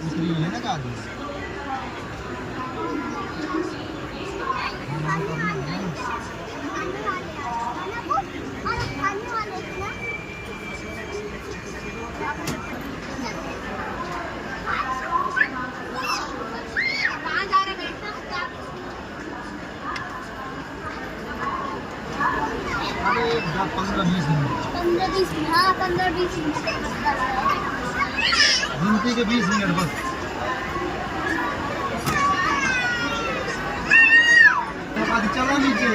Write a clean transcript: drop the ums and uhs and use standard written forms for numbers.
उतरी हुई है ना गाड़ी। अरे 15-20 मिनट, 15-20, हाँ 15-20 मिनट गिनती के 20 मिनट बस। चलो नीचे।